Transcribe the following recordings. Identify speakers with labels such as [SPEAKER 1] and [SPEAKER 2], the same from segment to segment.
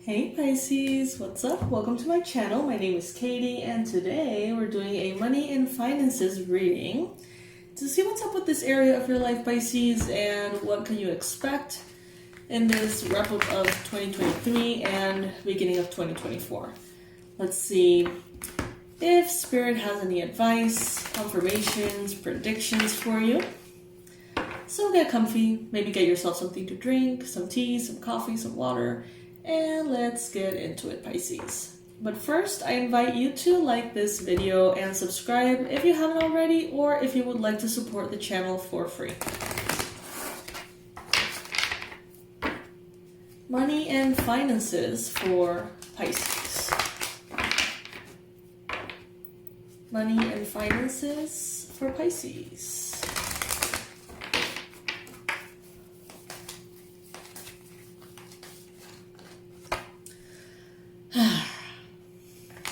[SPEAKER 1] Hey Pisces, what's up? Welcome to my channel. My name is Katie and today we're doing a money and finances reading to see what's up with this area of your life, Pisces, and what can you expect in this wrap-up of 2023 and beginning of 2024. Let's see if Spirit has any advice, confirmations, predictions for you. So get comfy, maybe get yourself something to drink, some tea, some coffee, some water, and let's get into it, Pisces. But first, I invite you to like this video and subscribe if you haven't already, or if you would like to support the channel for free. Money and finances for Pisces. Money and finances for Pisces.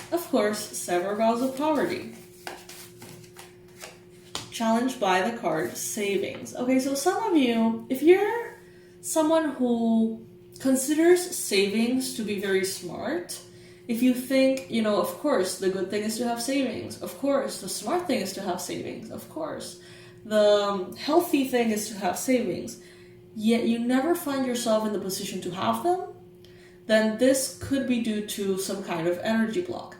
[SPEAKER 1] Of course, several vows of poverty. Challenged by the card savings. Okay, so some of you, if you're someone who considers savings to be very smart, if you think, of course, the good thing is to have savings. Of course, the smart thing is to have savings. Of course, the healthy thing is to have savings. Yet you never find yourself in the position to have them, then this could be due to some kind of energy block.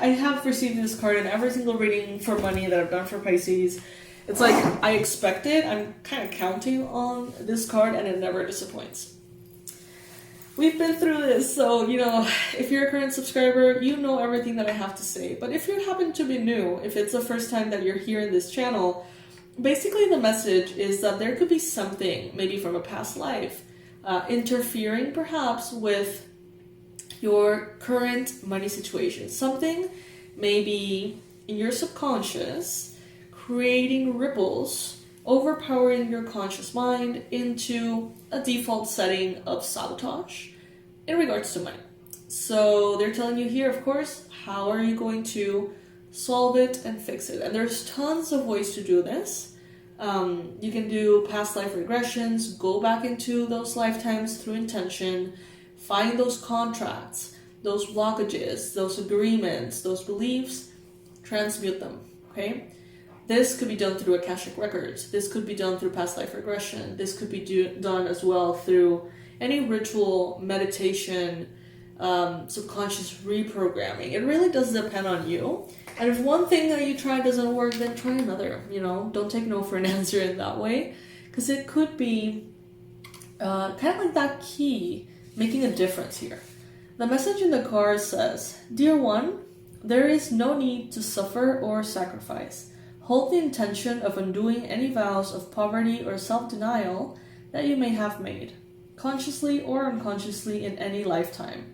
[SPEAKER 1] I have received this card in every single reading for money that I've done for Pisces. It's like I expect it. I'm kind of counting on this card and it never disappoints. We've been through this, so if you're a current subscriber, you know everything that I have to say. But if you happen to be new, if it's the first time that you're here in this channel, basically the message is that there could be something, maybe from a past life, interfering perhaps with your current money situation. Something maybe in your subconscious creating ripples, overpowering your conscious mind into a default setting of sabotage in regards to money. So they're telling you here, of course, how are you going to solve it and fix it? And there's tons of ways to do this. You can do past life regressions, go back into those lifetimes through intention, find those contracts, those blockages, those agreements, those beliefs, transmute them, okay? This could be done through Akashic records. This could be done through past life regression. This could be done as well through any ritual, meditation, subconscious reprogramming. It really does depend on you. And if one thing that you try doesn't work, then try another. Don't take no for an answer in that way, because it could be kind of like that key making a difference here. The message in the card says, "Dear one, there is no need to suffer or sacrifice. Hold the intention of undoing any vows of poverty or self-denial that you may have made, consciously or unconsciously in any lifetime.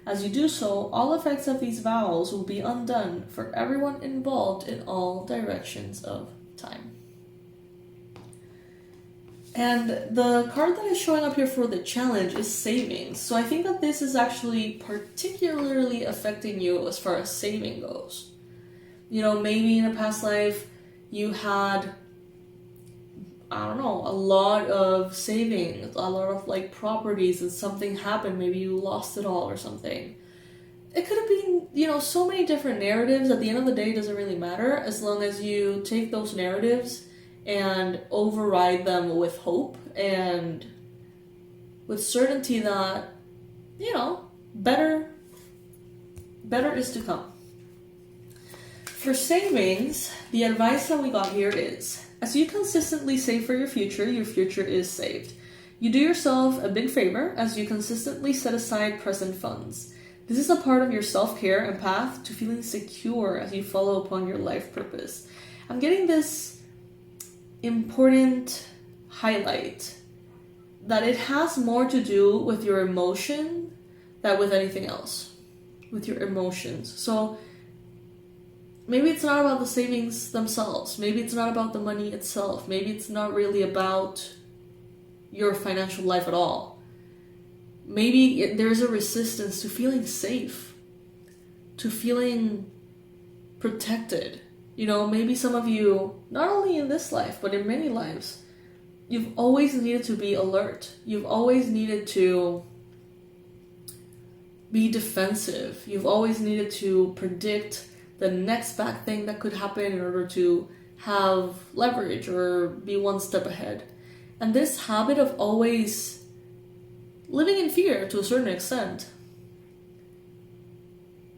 [SPEAKER 1] As you do so, all effects of these vows will be undone for everyone involved in all directions of time." And the card that is showing up here for the challenge is savings. So I think that this is actually particularly affecting you as far as saving goes. Maybe in a past life you had, a lot of savings, a lot of properties, and something happened. Maybe you lost it all or something. It could have been, so many different narratives. At the end of the day, it doesn't really matter as long as you take those narratives and override them with hope and with certainty that, better is to come. For savings, the advice that we got here is, as you consistently save for your future is saved. You do yourself a big favor as you consistently set aside present funds. This is a part of your self-care and path to feeling secure as you follow upon your life purpose. I'm getting this important highlight that it has more to do with your emotion than with anything else, with your emotions. So maybe it's not about the savings themselves. Maybe it's not about the money itself. Maybe it's not really about your financial life at all. Maybe there's a resistance to feeling safe, to feeling protected. Maybe some of you, not only in this life, but in many lives, you've always needed to be alert. You've always needed to be defensive. You've always needed to predict the next bad thing that could happen in order to have leverage or be one step ahead. And this habit of always living in fear to a certain extent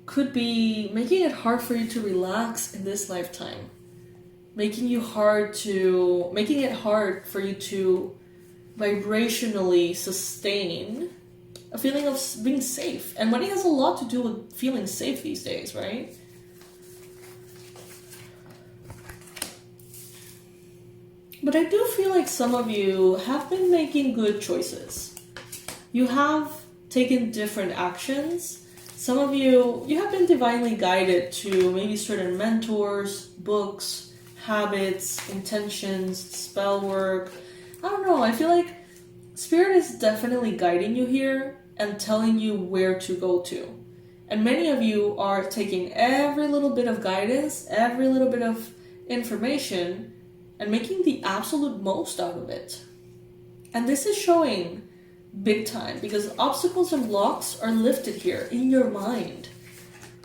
[SPEAKER 1] could be making it hard for you to relax in this lifetime. Making it hard for you to vibrationally sustain a feeling of being safe. And money has a lot to do with feeling safe these days, right? But I do feel like some of you have been making good choices. You have taken different actions. Some of you have been divinely guided to maybe certain mentors, books, habits, intentions, spell work. I don't know, I feel like Spirit is definitely guiding you here and telling you where to go to. And many of you are taking every little bit of guidance, every little bit of information, and making the absolute most out of it. And this is showing big time because obstacles and blocks are lifted here in your mind.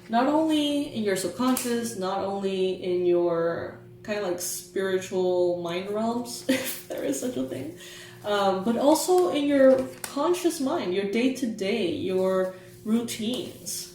[SPEAKER 1] Not only in your subconscious, not only in your kind of like spiritual mind realms, if there is such a thing, but also in your conscious mind, your day-to-day, your routines.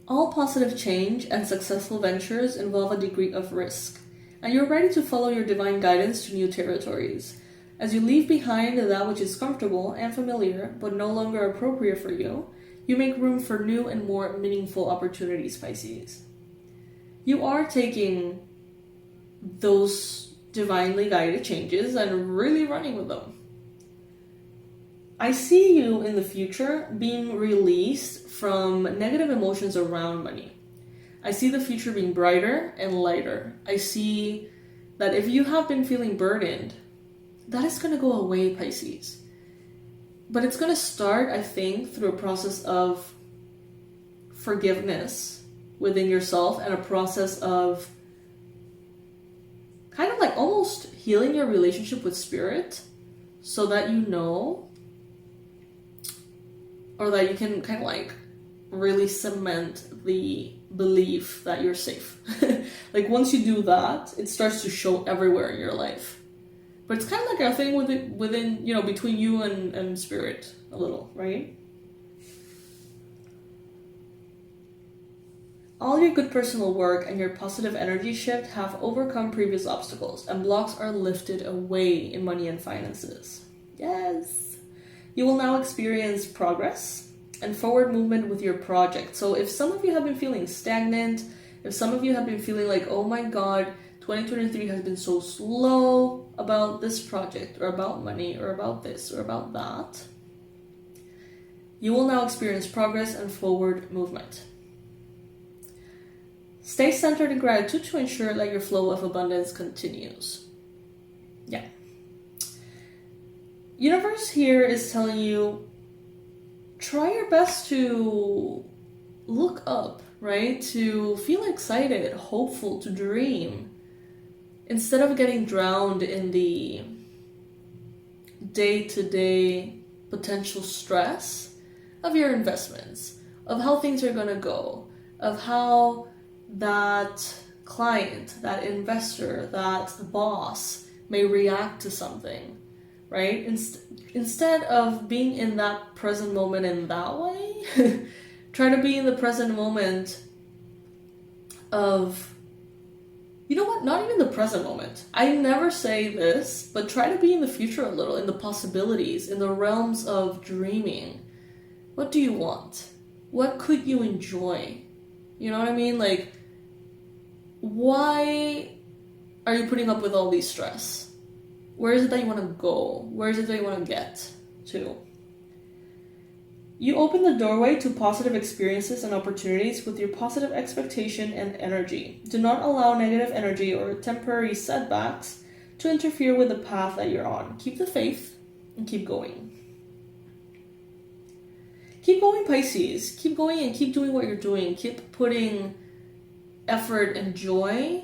[SPEAKER 1] All positive change and successful ventures involve a degree of risk, and you're ready to follow your divine guidance to new territories. As you leave behind that which is comfortable and familiar, but no longer appropriate for you, you make room for new and more meaningful opportunities, Pisces. You are taking those divinely guided changes and really running with them. I see you in the future being released from negative emotions around money. I see the future being brighter and lighter. I see that if you have been feeling burdened, that is going to go away, Pisces. But it's going to start, I think, through a process of forgiveness within yourself and a process of kind of like almost healing your relationship with Spirit so that you know, or that you can kind of like really cement the belief that you're safe. Like once you do that, it starts to show everywhere in your life. But it's kind of like a thing within, you know, between you and Spirit a little, right? All your good personal work and your positive energy shift have overcome previous obstacles, and blocks are lifted away in money and finances. Yes! You will now experience progress and forward movement with your project. So if some of you have been feeling stagnant, if some of you have been feeling like, oh my god, 2023 has been so slow about this project or about money or about this or about that, you will now experience progress and forward movement. Stay centered in gratitude to ensure that your flow of abundance continues. Yeah. Universe here is telling you, try your best to look up, right? To feel excited, hopeful, to dream. Instead of getting drowned in the day-to-day potential stress of your investments, of how things are going to go, of how that client, that investor, that boss may react to something, right? Instead of being in that present moment in that way, try to be in the present moment of, you know what, not even the present moment. I never say this, but try to be in the future a little, in the possibilities, in the realms of dreaming. What do you want? What could you enjoy? You know what I mean? Like, why are you putting up with all these stress? Where is it that you want to go? Where is it that you want to get to? You open the doorway to positive experiences and opportunities with your positive expectation and energy. Do not allow negative energy or temporary setbacks to interfere with the path that you're on. Keep the faith and keep going. keep going, Pisces. Keep going and keep doing what you're doing. Keep putting effort and joy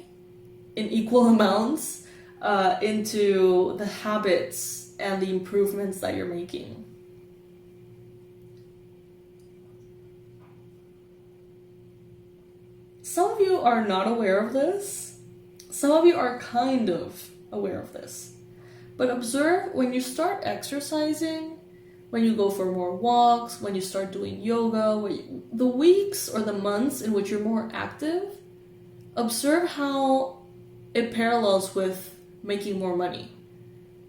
[SPEAKER 1] in equal amounts into the habits and the improvements that you're making. Some of you are not aware of this. Some of you are kind of aware of this. But observe when you start exercising, when you go for more walks, when you start doing yoga, the weeks or the months in which you're more active, observe how it parallels with making more money.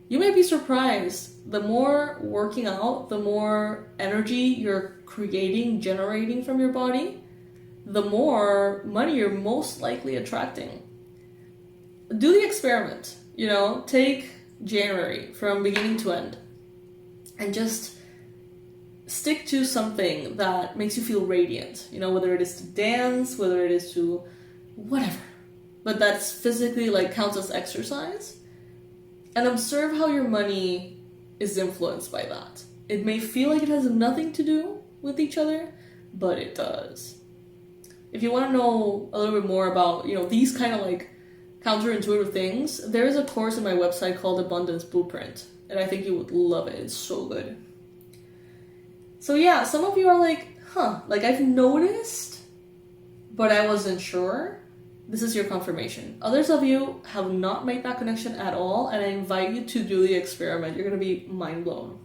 [SPEAKER 1] You may be surprised. The more working out, the more energy you're creating, generating from your body, the more money you're most likely attracting. Do the experiment, take January from beginning to end and just stick to something that makes you feel radiant, whether it is to dance, whether it is to whatever, but that's physically counts as exercise, and observe how your money is influenced by that. It may feel like it has nothing to do with each other, but it does. If you want to know a little bit more about, these kind of counterintuitive things, there is a course on my website called Abundance Blueprint, and I think you would love it. It's so good. So yeah, some of you are I've noticed, but I wasn't sure. This is your confirmation. Others of you have not made that connection at all, and I invite you to do the experiment. You're going to be mind blown.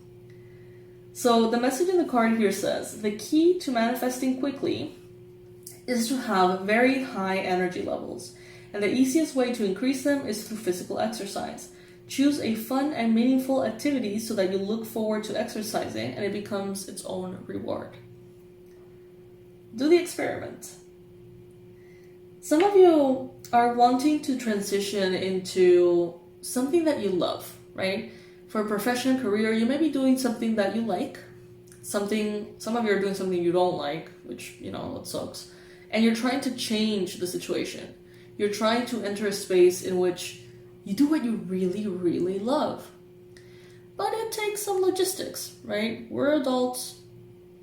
[SPEAKER 1] So the message in the card here says, the key to manifesting quickly is to have very high energy levels, and the easiest way to increase them is through physical exercise. Choose a fun and meaningful activity so that you look forward to exercising and it becomes its own reward. Do the experiment. Some of you are wanting to transition into something that you love, right? For a profession, career, you may be doing something that you like. Some of you are doing something you don't like, which, it sucks. And you're trying to change the situation. You're trying to enter a space in which you do what you really, really love. But it takes some logistics, right? We're adults.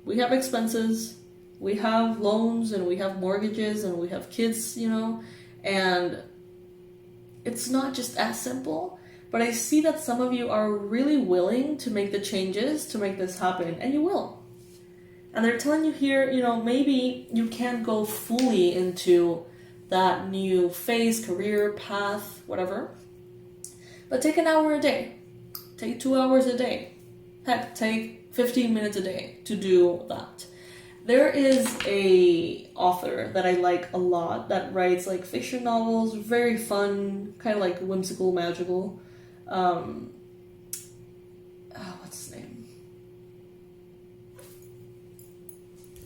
[SPEAKER 1] We have expenses. We have loans and we have mortgages and we have kids, and it's not just as simple. But I see that some of you are really willing to make the changes to make this happen, and you will. And they're telling you here, maybe you can't go fully into that new phase, career, path, whatever. But take an hour a day. Take 2 hours a day. Heck, take 15 minutes a day to do that. There is a author that I like a lot that writes fiction novels, very fun, kind of whimsical, magical. What's his name?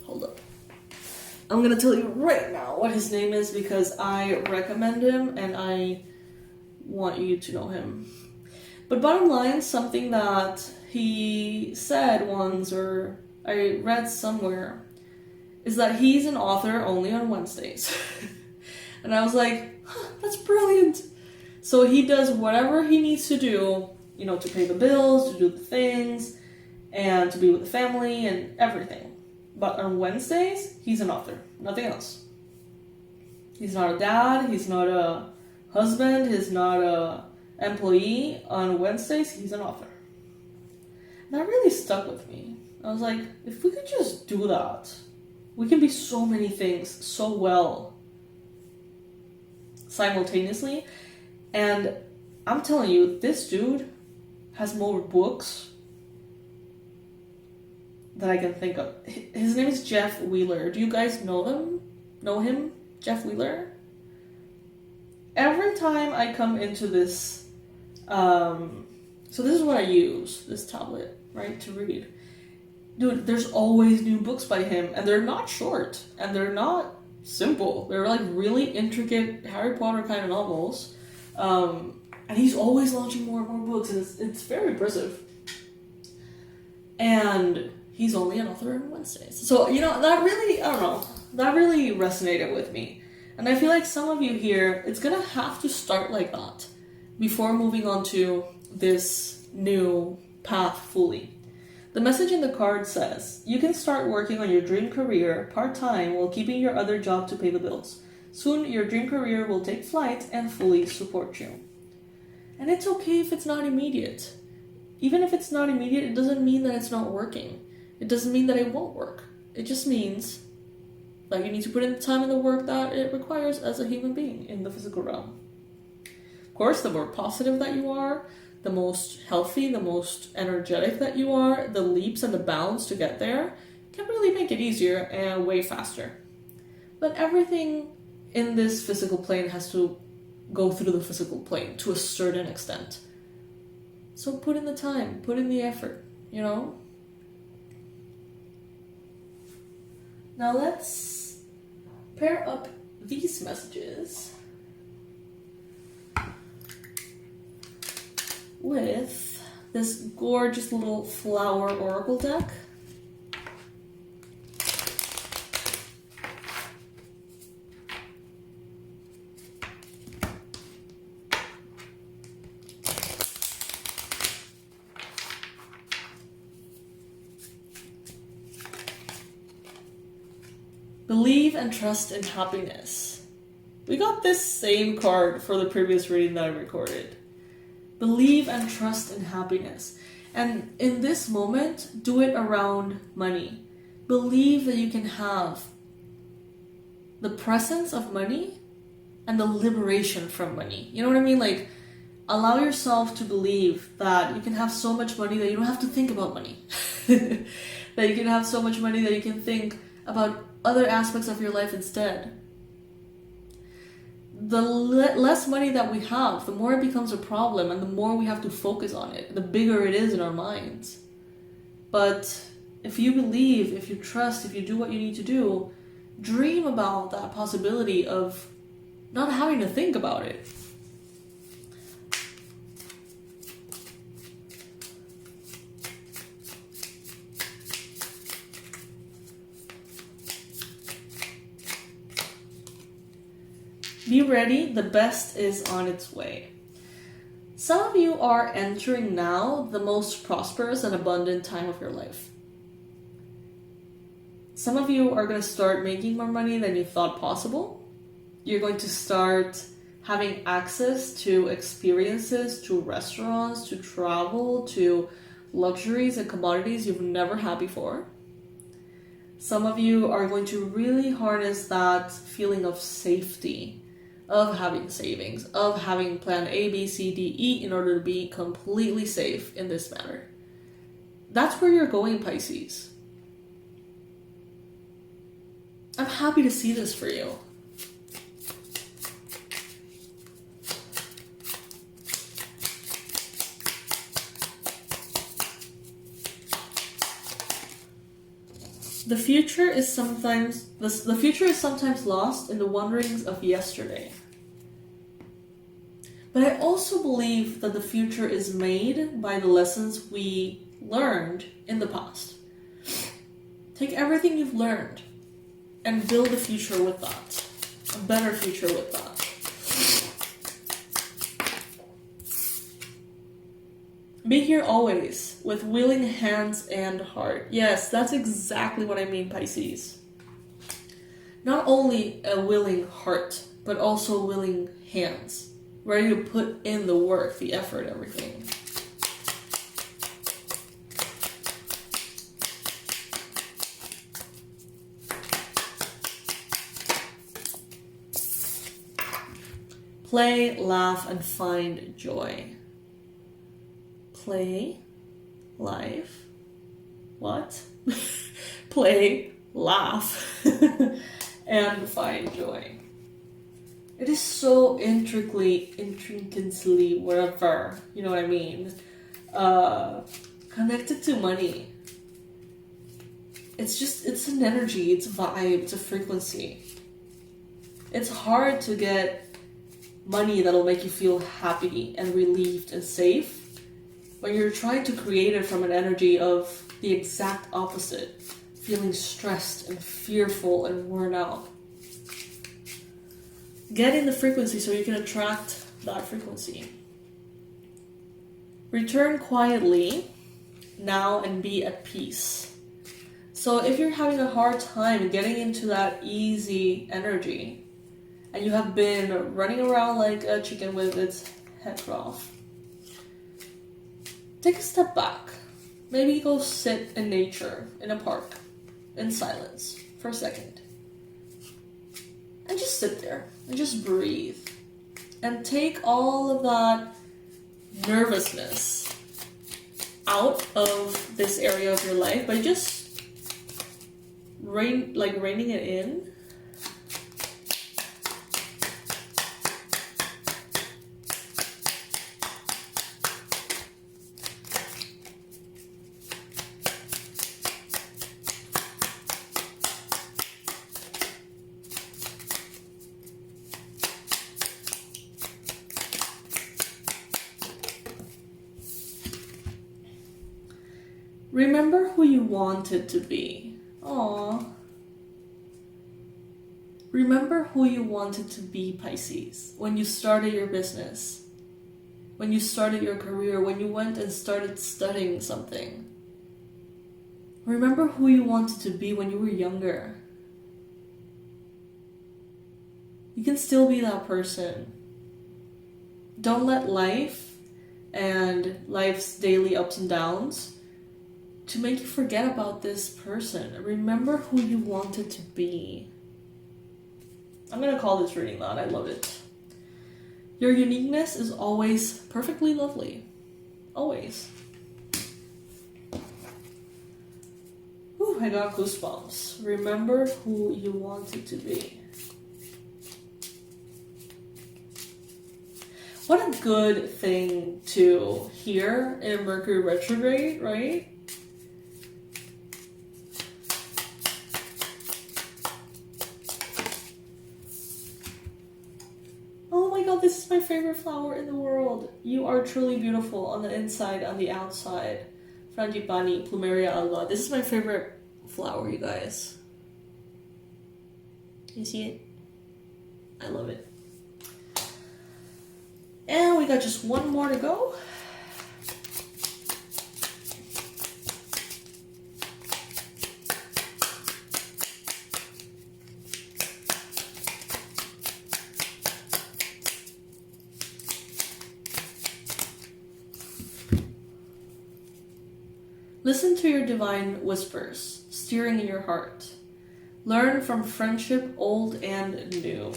[SPEAKER 1] Hold up. I'm gonna tell you right now what his name is because I recommend him and I want you to know him. But bottom line, something that he said once, or I read somewhere, is that he's an author only on Wednesdays. And I was like, that's brilliant. So he does whatever he needs to do, to pay the bills, to do the things, and to be with the family and everything. But on Wednesdays, he's an author, nothing else. He's not a dad, he's not a husband, he's not a employee. On Wednesdays, he's an author. And that really stuck with me. I was like, if we could just do that, we can be so many things so well simultaneously. And I'm telling you, this dude has more books that I can think of. His name is Jeff Wheeler. Do you guys know him? Jeff Wheeler? Every time I come into this, so this is what I use, this tablet, right, to read. Dude, there's always new books by him, and they're not short, and they're not simple. They're really intricate Harry Potter kind of novels. And he's always launching more and more books, and it's very impressive. And he's only an author on Wednesdays. So, that really, I don't know, that really resonated with me. And I feel like some of you here, it's gonna have to start like that before moving on to this new path fully. The message in the card says, you can start working on your dream career part-time while keeping your other job to pay the bills. Soon, your dream career will take flight and fully support you. And it's okay if it's not immediate. Even if it's not immediate, it doesn't mean that it's not working. It doesn't mean that it won't work. It just means that you need to put in the time and the work that it requires as a human being in the physical realm. Of course, the more positive that you are, the most healthy, the most energetic that you are, the leaps and the bounds to get there can really make it easier and way faster. But everything in this physical plane has to go through the physical plane to a certain extent. So put in the time, put in the effort, you know? Now let's pair up these messages with this gorgeous little flower oracle deck. Believe and trust in happiness. We got this same card for the previous reading that I recorded. Believe and trust in happiness. And in this moment, do it around money. Believe that you can have the presence of money and the liberation from money. You know what I mean? Like, allow yourself to believe that you can have so much money that you don't have to think about money. That you can have so much money that you can think about other aspects of your life instead. The less money that we have, the more it becomes a problem and the more we have to focus on it, the bigger it is in our minds. But if you believe, if you trust, if you do what you need to do, dream about that possibility of not having to think about it. Be ready, the best is on its way. Some of you are entering now the most prosperous and abundant time of your life. Some of you are going to start making more money than you thought possible. You're going to start having access to experiences, to restaurants, to travel, to luxuries and commodities you've never had before. Some of you are going to really harness that feeling of safety, of having savings, of having plan A, B, C, D, E in order to be completely safe in this matter. That's where you're going, Pisces. I'm happy to see this for you. The future is sometimes lost in the wanderings of yesterday. But I also believe that the future is made by the lessons we learned in the past. Take everything you've learned and build a future with that. A better future with that. Be here always, with willing hands and heart. Yes, that's exactly what I mean, Pisces. Not only a willing heart, but also willing hands. Ready to put in the work, the effort, everything. Play, laugh, and find joy. Play, life, what? Play, laugh, and find joy. It is so intricately, whatever, you know what I mean, connected to money. It's an energy, it's a vibe, it's a frequency. It's hard to get money that'll make you feel happy and relieved and safe when you're trying to create it from an energy of the exact opposite, feeling stressed and fearful and worn out. Get in the frequency so you can attract that frequency. Return quietly now and be at peace. So if you're having a hard time getting into that easy energy, and you have been running around like a chicken with its head cut off, take a step back. Maybe go sit in nature, in a park, in silence for a second. And just sit there and just breathe. And take all of that nervousness out of this area of your life by just reining it in. Remember who you wanted to be. Aww. Remember who you wanted to be, Pisces, when you started your business, when you started your career, when you went and started studying something. Remember who you wanted to be when you were younger. You can still be that person. Don't let life and life's daily ups and downs to make you forget about this person. Remember who you wanted to be. I'm gonna call this reading that. I love it. Your uniqueness is always perfectly lovely. Always. Ooh, I got goosebumps. Remember who you wanted to be. What a good thing to hear in Mercury retrograde, right? This is my favorite flower in the world. You are truly beautiful on the inside, on the outside. Frangipani, Plumeria alba. This is my favorite flower, you guys. You see it? I love it. And we got just one more to go. Listen to your divine whispers, steering in your heart. Learn from friendship old and new.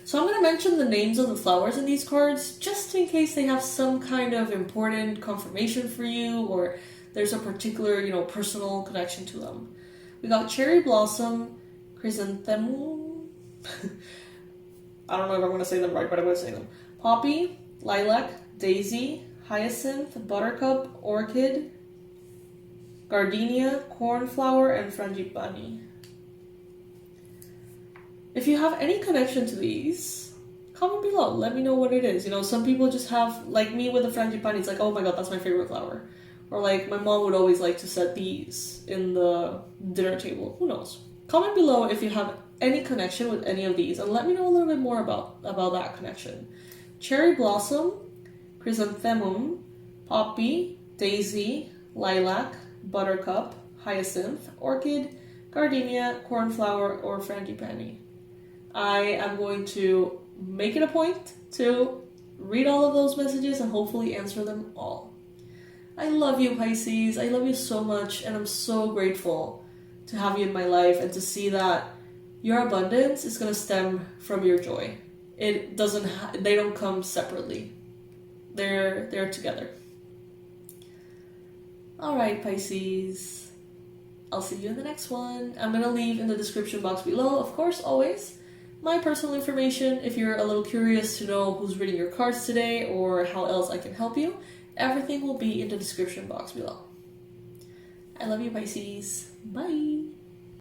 [SPEAKER 1] So I'm going to mention the names of the flowers in these cards, just in case they have some kind of important confirmation for you, or there's a particular, personal connection to them. We got cherry blossom, chrysanthemum. I don't know if I'm going to say them right, but I'm going to say them. Poppy, lilac, daisy, hyacinth, buttercup, orchid, gardenia, cornflower, and frangipani. If you have any connection to these, comment below. Let me know what it is. Some people just have, like me with the frangipani, it's like, oh my god, that's my favorite flower. Or like, my mom would always like to set these in the dinner table. Who knows? Comment below if you have any connection with any of these, and let me know a little bit more about that connection. Cherry blossom, chrysanthemum, poppy, daisy, lilac, buttercup, hyacinth, orchid, gardenia, cornflower, or frangipani. I am going to make it a point to read all of those messages and hopefully answer them all. I love you, Pisces. I love you so much, and I'm so grateful to have you in my life and to see that your abundance is going to stem from your joy. They don't come separately. They're together. Alright, Pisces. I'll see you in the next one. I'm going to leave in the description box below, of course, always, my personal information if you're a little curious to know who's reading your cards today or how else I can help you. Everything will be in the description box below. I love you, Pisces. Bye!